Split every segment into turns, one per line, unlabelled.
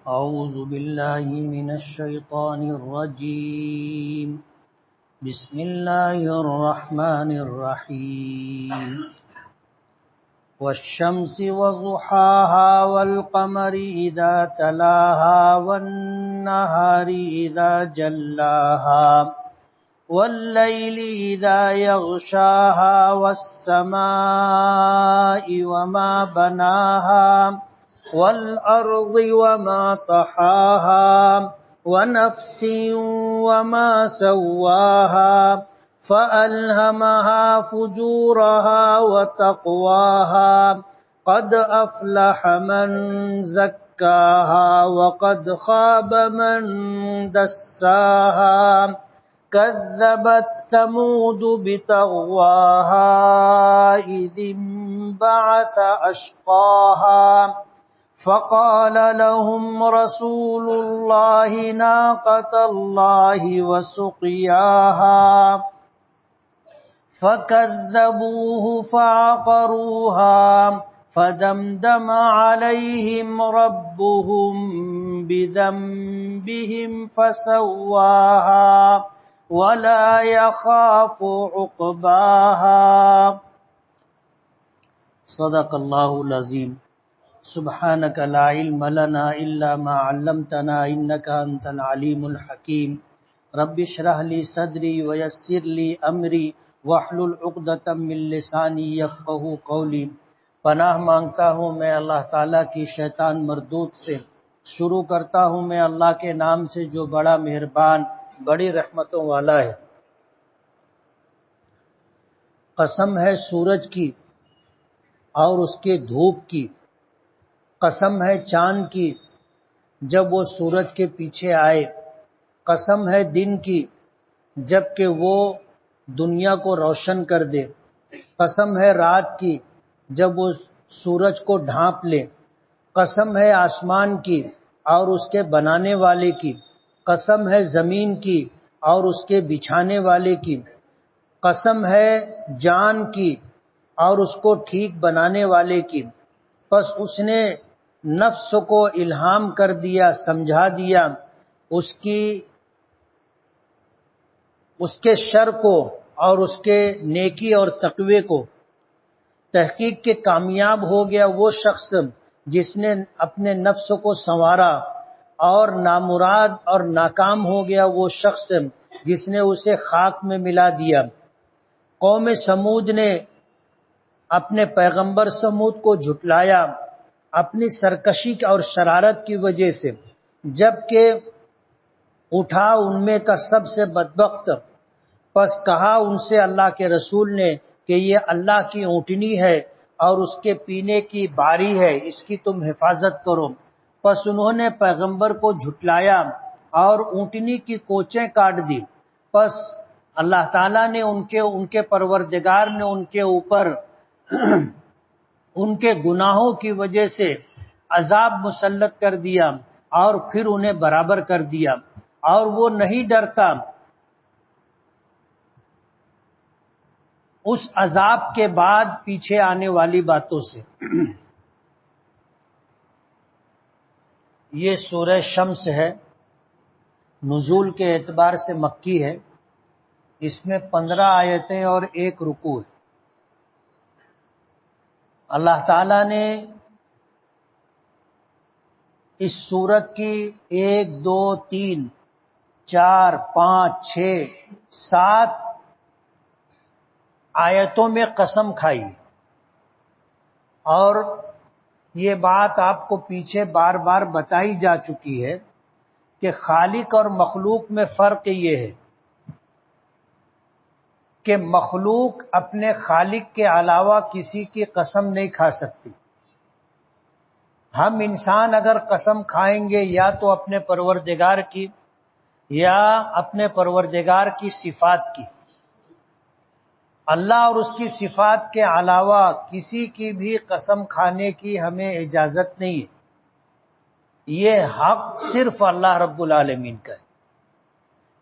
أعوذ بالله من الشيطان الرجيم. بسم الله الرحمن الرحيم. والشمس وضحاها والقمر إذا تلاها والنهار إذا جلاها والليل إذا يغشاها والسماء وما بناها والأرض وما طحاها ونفس وما سواها فألهمها فجورها وتقواها قد أفلح من زكاها وقد خاب من دساها كذبت ثمود بطغواها إذ انبعث أشقاها فقال لهم رسول الله ناقة الله وسقياها فكذبوه فعقروها فدمدم عليهم ربهم بذنبهم فسواها ولا يخاف عقباها. صدق اللہ العظیم. سبحانک لا علم لنا الا ما علمتنا انک انت العلیم الحکیم. رب اشرح لی صدری ویسر لی امری واحلل عقدۃ من لسانی یفقہوا قولی. پناہ مانگتا ہوں میں اللہ تعالیٰ کی شیطان مردود سے. شروع کرتا ہوں میں اللہ کے نام سے جو بڑا مہربان بڑی رحمتوں والا ہے. قسم ہے سورج کی اور اس کے دھوپ کی، قسم ہے چاند کی جب وہ سورج کے پیچھے آئے، قسم ہے دن کی جب کہ وہ دنیا کو روشن کر دے، قسم ہے رات کی جب وہ سورج کو ڈھانپ لے، قسم ہے آسمان کی اور اس کے بنانے والے کی، قسم ہے زمین کی اور اس کے بچھانے والے کی، قسم ہے جان کی اور اس کو ٹھیک بنانے والے کی. پس اس نے نفس کو الہام کر دیا، سمجھا دیا اس کے شر کو اور اس کے نیکی اور تقوی کو. تحقیق کے کامیاب ہو گیا وہ شخص جس نے اپنے نفس کو سنوارا، اور نامراد اور ناکام ہو گیا وہ شخص جس نے اسے خاک میں ملا دیا. قوم سمود نے اپنے پیغمبر سمود کو جھٹلایا اپنی سرکشی اور شرارت کی وجہ سے، جبکہ اٹھا ان میں کا سب سے بدبخت. پس کہا ان سے اللہ کے رسول نے کہ یہ اللہ کی اونٹنی ہے اور اس کے پینے کی باری ہے، اس کی تم حفاظت کرو. پس انہوں نے پیغمبر کو جھٹلایا اور اونٹنی کی کوچیں کاٹ دی. پس اللہ تعالیٰ نے ان کے پروردگار نے ان کے اوپر ان کے گناہوں کی وجہ سے عذاب مسلط کر دیا اور پھر انہیں برابر کر دیا، اور وہ نہیں ڈرتا اس عذاب کے بعد پیچھے آنے والی باتوں سے. یہ سورہ شمس ہے، نزول کے اعتبار سے مکی ہے. اس میں 15 آیتیں اور 1 رکوع ہے. اللہ تعالیٰ نے اس سورت کی 1 2 3 4 5 6 7 آیتوں میں قسم کھائی، اور یہ بات آپ کو پیچھے بار بار بتائی جا چکی ہے کہ خالق اور مخلوق میں فرق یہ ہے کہ مخلوق اپنے خالق کے علاوہ کسی کی قسم نہیں کھا سکتی. ہم انسان اگر قسم کھائیں گے یا تو اپنے پروردگار کی یا اپنے پروردگار کی صفات کی. اللہ اور اس کی صفات کے علاوہ کسی کی بھی قسم کھانے کی ہمیں اجازت نہیں ہے. یہ حق صرف اللہ رب العالمین کا ہے.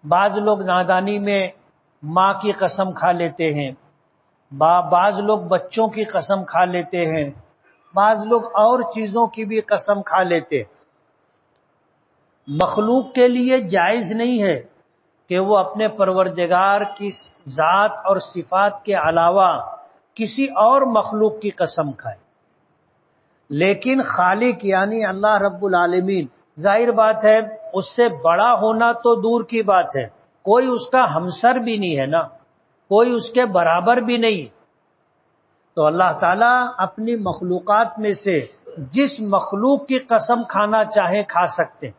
بعض لوگ نادانی میں ماں کی قسم کھا لیتے ہیں، بعض لوگ بچوں کی قسم کھا لیتے ہیں، بعض لوگ اور چیزوں کی بھی قسم کھا لیتے ہیں. مخلوق کے لیے جائز نہیں ہے کہ وہ اپنے پروردگار کی ذات اور صفات کے علاوہ کسی اور مخلوق کی قسم کھائے، لیکن خالق یعنی اللہ رب العالمین، ظاہر بات ہے اس سے بڑا ہونا تو دور کی بات ہے، کوئی اس کا ہمسر بھی نہیں ہے نا، کوئی اس کے برابر بھی نہیں، تو اللہ تعالیٰ اپنی مخلوقات میں سے جس مخلوق کی قسم کھانا چاہے کھا سکتے،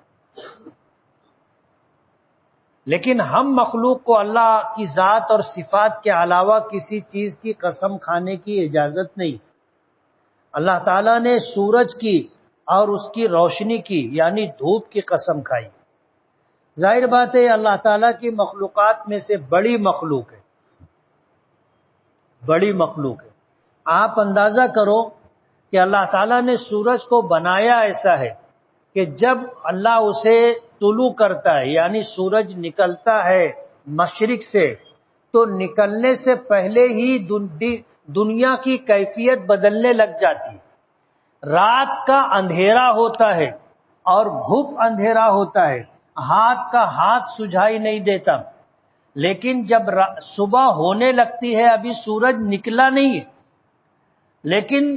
لیکن ہم مخلوق کو اللہ کی ذات اور صفات کے علاوہ کسی چیز کی قسم کھانے کی اجازت نہیں۔ اللہ تعالیٰ نے سورج کی اور اس کی روشنی کی یعنی دھوپ کی قسم کھائی، ظاہر بات ہے اللہ تعالیٰ کی مخلوقات میں سے بڑی مخلوق ہے، بڑی مخلوق ہے۔ آپ اندازہ کرو کہ اللہ تعالیٰ نے سورج کو بنایا ایسا ہے کہ جب اللہ اسے طلوع کرتا ہے یعنی سورج نکلتا ہے مشرق سے، تو نکلنے سے پہلے ہی دنیا کی کیفیت بدلنے لگ جاتی، رات کا اندھیرا ہوتا ہے اور گھپ اندھیرا ہوتا ہے، ہاتھ کا ہاتھ سجھائی نہیں دیتا، لیکن جب صبح ہونے لگتی ہے، ابھی سورج نکلا نہیں ہے لیکن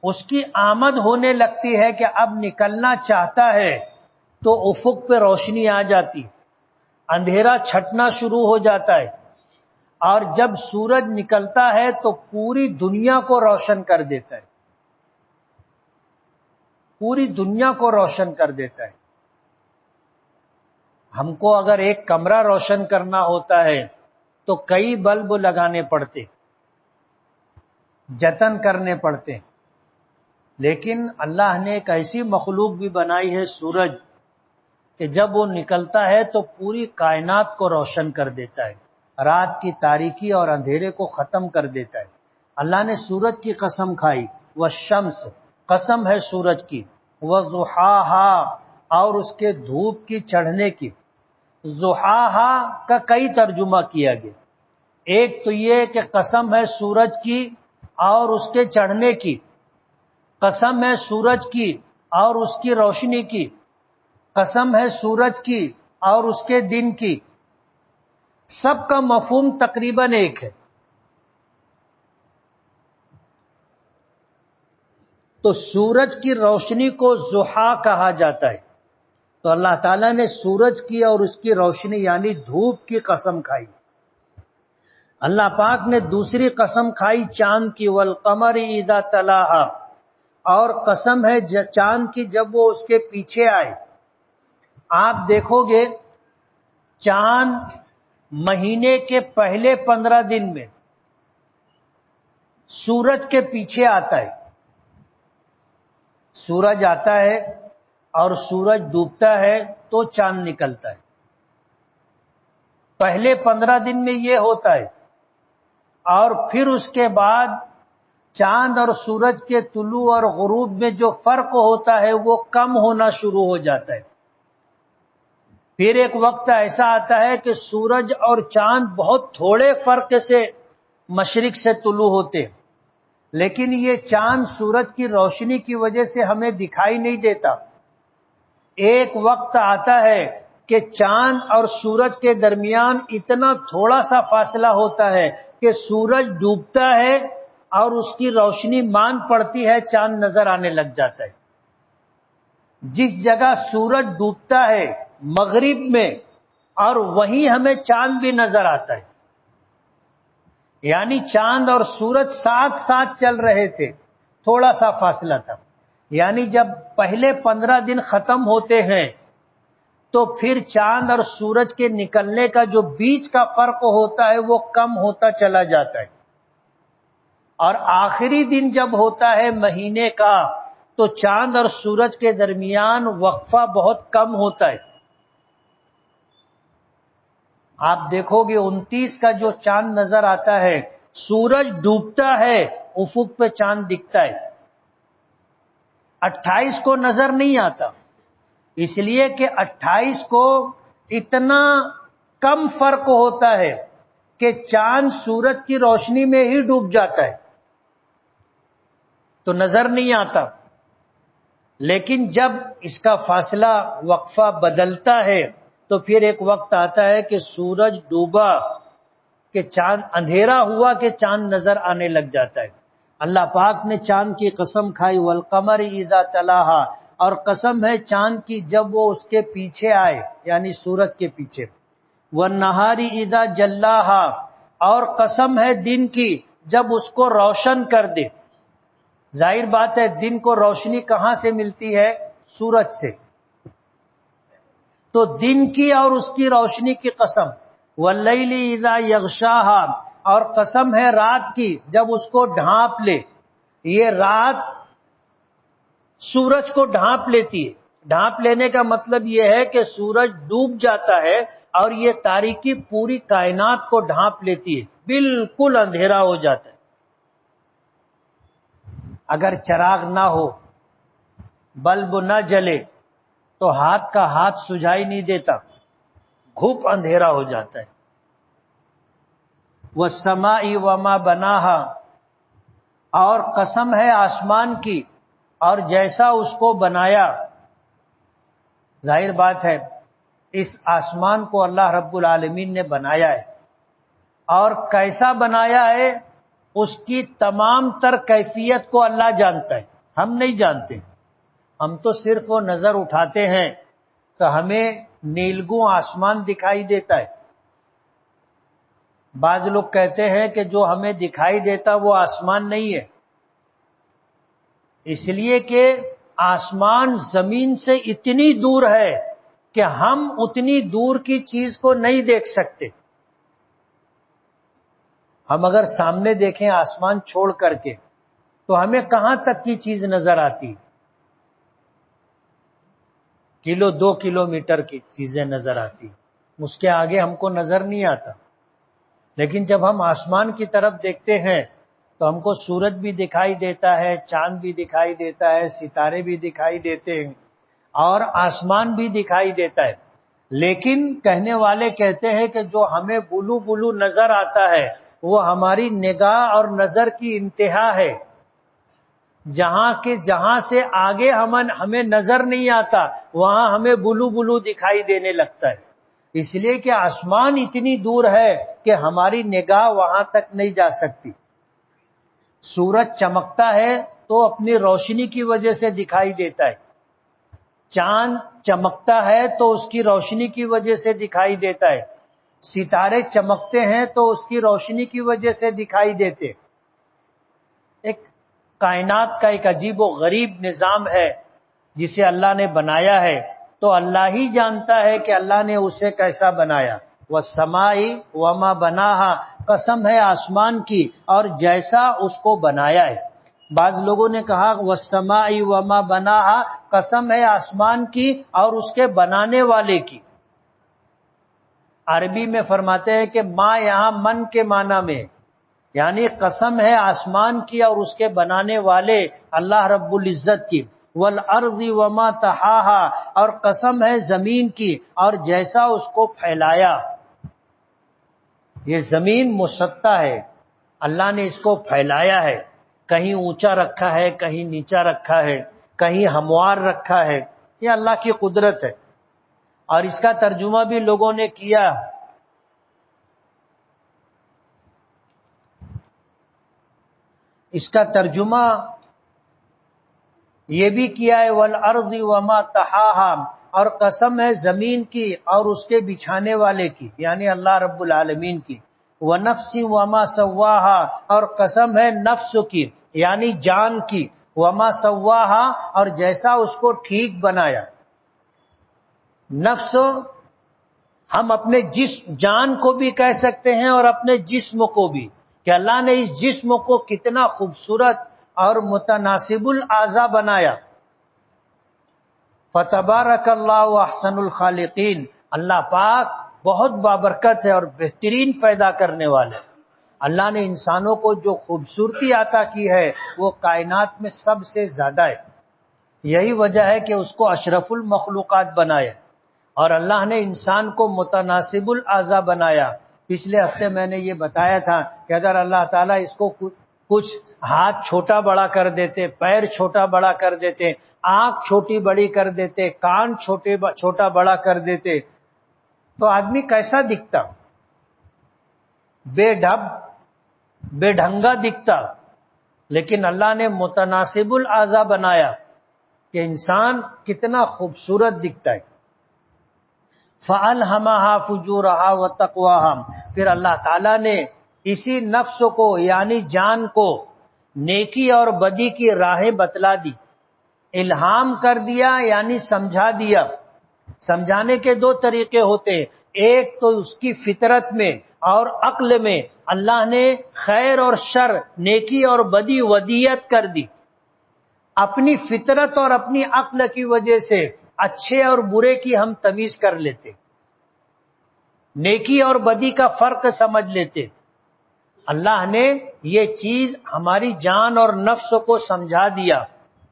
اس کی آمد ہونے لگتی ہے کہ اب نکلنا چاہتا ہے، تو افق پہ روشنی آ جاتی، اندھیرا چھٹنا شروع ہو جاتا ہے، اور جب سورج نکلتا ہے تو پوری دنیا کو روشن کر دیتا ہے، پوری دنیا کو روشن کر دیتا ہے۔ ہم کو اگر ایک کمرہ روشن کرنا ہوتا ہے تو کئی بلب لگانے پڑتے، جتن کرنے پڑتے، لیکن اللہ نے ایک ایسی مخلوق بھی بنائی ہے سورج کہ جب وہ نکلتا ہے تو پوری کائنات کو روشن کر دیتا ہے، رات کی تاریکی اور اندھیرے کو ختم کر دیتا ہے۔ اللہ نے سورج کی قسم کھائی، والشمس، قسم ہے سورج کی، وضحاہا، اور اس کے دھوپ کی چڑھنے کی۔ ضحاہا کا کئی ترجمہ کیا گیا، ایک تو یہ کہ قسم ہے سورج کی اور اس کے چڑھنے کی، قسم ہے سورج کی اور اس کی روشنی کی، قسم ہے سورج کی اور اس کے دن کی، سب کا مفہوم تقریباً ایک ہے۔ تو سورج کی روشنی کو ضحا کہا جاتا ہے، تو اللہ تعالیٰ نے سورج کی اور اس کی روشنی یعنی دھوپ کی قسم کھائی۔ اللہ پاک نے دوسری قسم کھائی چاند کی، والقمر اذا تلاہا، اور قسم ہے چاند کی جب وہ اس کے پیچھے آئے۔ آپ دیکھو گے چاند مہینے کے پہلے 15 دن میں سورج کے پیچھے آتا ہے، سورج آتا ہے اور سورج ڈوبتا ہے تو چاند نکلتا ہے، پہلے 15 دن میں یہ ہوتا ہے، اور پھر اس کے بعد چاند اور سورج کے طلوع اور غروب میں جو فرق ہوتا ہے وہ کم ہونا شروع ہو جاتا ہے۔ پھر ایک وقت ایسا آتا ہے کہ سورج اور چاند بہت تھوڑے فرق سے مشرق سے طلوع ہوتے، لیکن یہ چاند سورج کی روشنی کی وجہ سے ہمیں دکھائی نہیں دیتا۔ ایک وقت آتا ہے کہ چاند اور سورج کے درمیان اتنا تھوڑا سا فاصلہ ہوتا ہے کہ سورج ڈوبتا ہے اور اس کی روشنی مان پڑتی ہے، چاند نظر آنے لگ جاتا ہے۔ جس جگہ سورج ڈوبتا ہے مغرب میں، اور وہیں ہمیں چاند بھی نظر آتا ہے، یعنی چاند اور سورج ساتھ ساتھ چل رہے تھے، تھوڑا سا فاصلہ تھا، یعنی جب پہلے 15 دن ختم ہوتے ہیں تو پھر چاند اور سورج کے نکلنے کا جو بیچ کا فرق ہوتا ہے وہ کم ہوتا چلا جاتا ہے، اور آخری دن جب ہوتا ہے مہینے کا تو چاند اور سورج کے درمیان وقفہ بہت کم ہوتا ہے۔ آپ دیکھو گے 29 کا جو چاند نظر آتا ہے، سورج ڈوبتا ہے، افق پہ چاند دکھتا ہے، 28 کو نظر نہیں آتا، اس لیے کہ 28 کو اتنا کم فرق ہوتا ہے کہ چاند سورج کی روشنی میں ہی ڈوب جاتا ہے، تو نظر نہیں آتا۔ لیکن جب اس کا فاصلہ وقفہ بدلتا ہے تو پھر ایک وقت آتا ہے کہ سورج ڈوبا کہ چاند اندھیرا ہوا کہ چاند نظر آنے لگ جاتا ہے۔ اللہ پاک نے چاند کی قسم کھائی، والقمر اذا تلاہا، اور قسم ہے چاند کی جب وہ اس کے پیچھے آئے، یعنی سورج کے پیچھے، والنہار اذا جلاہا، اور قسم ہے دن کی جب اس کو روشن کر دے۔ ظاہر بات ہے دن کو روشنی کہاں سے ملتی ہے؟ سورج سے۔ تو دن کی اور اس کی روشنی کی قسم، واللیل اذا یغشاہا، اور قسم ہے رات کی جب اس کو ڈھانپ لے۔ یہ رات سورج کو ڈھانپ لیتی ہے۔ ڈھانپ لینے کا مطلب یہ ہے کہ سورج ڈوب جاتا ہے اور یہ تاریکی پوری کائنات کو ڈھانپ لیتی ہے، بالکل اندھیرا ہو جاتا ہے۔ اگر چراغ نہ ہو، بلب نہ جلے تو ہاتھ کا ہاتھ سجھائی نہیں دیتا، گھوپ اندھیرا ہو جاتا ہے۔ وَالسَّمَاءِ وَمَا بَنَاهَا، اور قسم ہے آسمان کی اور جیسا اس کو بنایا۔ ظاہر بات ہے اس آسمان کو اللہ رب العالمین نے بنایا ہے، اور کیسا بنایا ہے اس کی تمام تر کیفیت کو اللہ جانتا ہے، ہم نہیں جانتے۔ ہم تو صرف وہ نظر اٹھاتے ہیں تو ہمیں نیلگوں آسمان دکھائی دیتا ہے۔ بعض لوگ کہتے ہیں کہ جو ہمیں دکھائی دیتا وہ آسمان نہیں ہے، اس لیے کہ آسمان زمین سے اتنی دور ہے کہ ہم اتنی دور کی چیز کو نہیں دیکھ سکتے۔ ہم اگر سامنے دیکھیں آسمان چھوڑ کر کے تو ہمیں کہاں تک کی چیز نظر آتی؟ کلو 2 کلومیٹر کی چیزیں نظر آتی، اس کے آگے ہم کو نظر نہیں آتا۔ لیکن جب ہم آسمان کی طرف دیکھتے ہیں تو ہم کو سورج بھی دکھائی دیتا ہے، چاند بھی دکھائی دیتا ہے، ستارے بھی دکھائی دیتے ہیں اور آسمان بھی دکھائی دیتا ہے۔ لیکن کہنے والے کہتے ہیں کہ جو ہمیں بلو بلو نظر آتا ہے وہ ہماری نگاہ اور نظر کی انتہا ہے، جہاں سے آگے ہمیں نظر نہیں آتا وہاں ہمیں بلو بلو دکھائی دینے لگتا ہے، اس لیے کہ آسمان اتنی دور ہے کہ ہماری نگاہ وہاں تک نہیں جا سکتی۔ سورج چمکتا ہے تو اپنی روشنی کی وجہ سے دکھائی دیتا ہے، چاند چمکتا ہے تو اس کی روشنی کی وجہ سے دکھائی دیتا ہے، ستارے چمکتے ہیں تو اس کی روشنی کی وجہ سے دکھائی دیتے۔ ایک کائنات کا ایک عجیب و غریب نظام ہے جسے اللہ نے بنایا ہے، تو اللہ ہی جانتا ہے کہ اللہ نے اسے کیسا بنایا۔ وَالسَّمَاءِ وَمَا بَنَاهَا، قسم ہے آسمان کی اور جیسا اس کو بنایا ہے۔ بعض لوگوں نے کہا وَالسَّمَاءِ وَمَا بَنَاهَا، قسم ہے آسمان کی اور اس کے بنانے والے کی۔ عربی میں فرماتے ہیں کہ ما یہاں من کے معنی میں، یعنی قسم ہے آسمان کی اور اس کے بنانے والے اللہ رب العزت کی۔ وَالْأَرْضِ وَمَا طَحَاهَا، اور قسم ہے زمین کی اور جیسا اس کو پھیلایا۔ یہ زمین مسطح ہے، اللہ نے اس کو پھیلایا ہے، کہیں اونچا رکھا ہے، کہیں نیچا رکھا ہے، کہیں ہموار رکھا ہے، یہ اللہ کی قدرت ہے۔ اور اس کا ترجمہ بھی لوگوں نے کیا، اس کا ترجمہ یہ بھی کیا ہے وَالْأَرْضِ وَمَا طَحَاهَا، اور قسم ہے زمین کی اور اس کے بچھانے والے کی، یعنی اللہ رب العالمین کی۔ وَنَفْسٍ وَمَا سَوَّاهَا، اور قسم ہے نفس کی یعنی جان کی، وَمَا سَوَّاهَا، اور جیسا اس کو ٹھیک بنایا۔ نفس ہم اپنے جان کو بھی کہہ سکتے ہیں اور اپنے جسم کو بھی، کہ اللہ نے اس جسم کو کتنا خوبصورت اور متناسب الاعضاء بنایا۔ فَتَبَارَكَ اللَّهُ أَحْسَنُ الْخَالِقِينَ، اللہ پاک بہت بابرکت ہے اور بہترین پیدا کرنے والا ہے۔ اللہ نے انسانوں کو جو خوبصورتی عطا کی ہے وہ کائنات میں سب سے زیادہ ہے، یہی وجہ ہے کہ اس کو اشرف المخلوقات بنایا، اور اللہ نے انسان کو متناسب الاعضاء بنایا۔ پچھلے ہفتے میں نے یہ بتایا تھا کہ اگر اللہ تعالیٰ اس کو کچھ ہاتھ چھوٹا بڑا کر دیتے، پیر چھوٹا بڑا کر دیتے، آنکھ چھوٹی بڑی کر دیتے، کان چھوٹا بڑا کر دیتے، تو آدمی کیسا دکھتا؟ بے ڈھب، بے ڈھنگا دکھتا. لیکن اللہ نے متناسب الاعضاء بنایا کہ انسان کتنا خوبصورت دکھتا ہے. فَأَلْهَمَهَا فُجُورَهَا وَتَقْوَاهَا، پھر اللہ تعالیٰ نے اسی نفس کو یعنی جان کو نیکی اور بدی کی راہیں بتلا دی. الہام کر دیا یعنی سمجھا دیا. سمجھانے کے دو طریقے ہوتے ہیں، ایک تو اس کی فطرت میں اور عقل میں اللہ نے خیر اور شر، نیکی اور بدی ودیت کر دی. اپنی فطرت اور اپنی عقل کی وجہ سے اچھے اور برے کی ہم تمیز کر لیتے، نیکی اور بدی کا فرق سمجھ لیتے. اللہ نے یہ چیز ہماری جان اور نفس کو سمجھا دیا.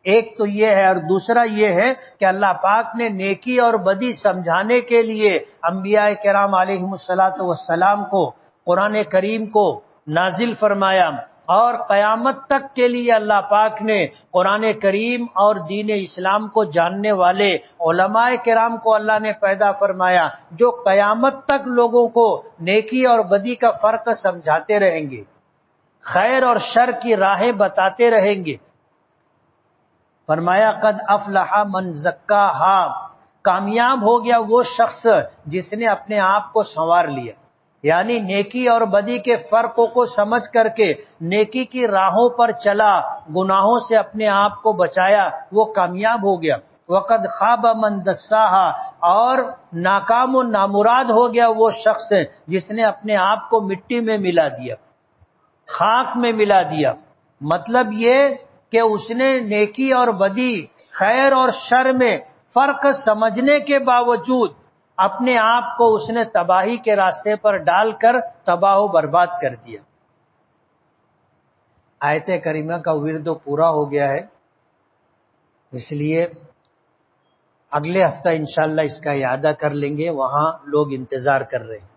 ایک تو یہ ہے، اور دوسرا یہ ہے کہ اللہ پاک نے نیکی اور بدی سمجھانے کے لیے انبیاء کرام علیہم الصلاۃ والسلام کو قرآن کریم کو نازل فرمایا، اور قیامت تک کے لیے اللہ پاک نے قرآن کریم اور دین اسلام کو جاننے والے علماء کرام کو اللہ نے پیدا فرمایا، جو قیامت تک لوگوں کو نیکی اور بدی کا فرق سمجھاتے رہیں گے، خیر اور شر کی راہیں بتاتے رہیں گے. فرمایا قد افلح من زکاہا، کامیاب ہو گیا وہ شخص جس نے اپنے آپ کو سنوار لیا، یعنی نیکی اور بدی کے فرقوں کو سمجھ کر کے نیکی کی راہوں پر چلا، گناہوں سے اپنے آپ کو بچایا، وہ کامیاب ہو گیا. وقد خاب من دساہا، اور ناکام و نامراد ہو گیا وہ شخص جس نے اپنے آپ کو مٹی میں ملا دیا، خاک میں ملا دیا. مطلب یہ کہ اس نے نیکی اور بدی، خیر اور شر میں فرق سمجھنے کے باوجود اپنے آپ کو اس نے تباہی کے راستے پر ڈال کر تباہ و برباد کر دیا. آیت کریمہ کا ورد پورا ہو گیا ہے، اس لیے اگلے ہفتہ انشاءاللہ اس کا اعادہ کر لیں گے، وہاں لوگ انتظار کر رہے ہیں.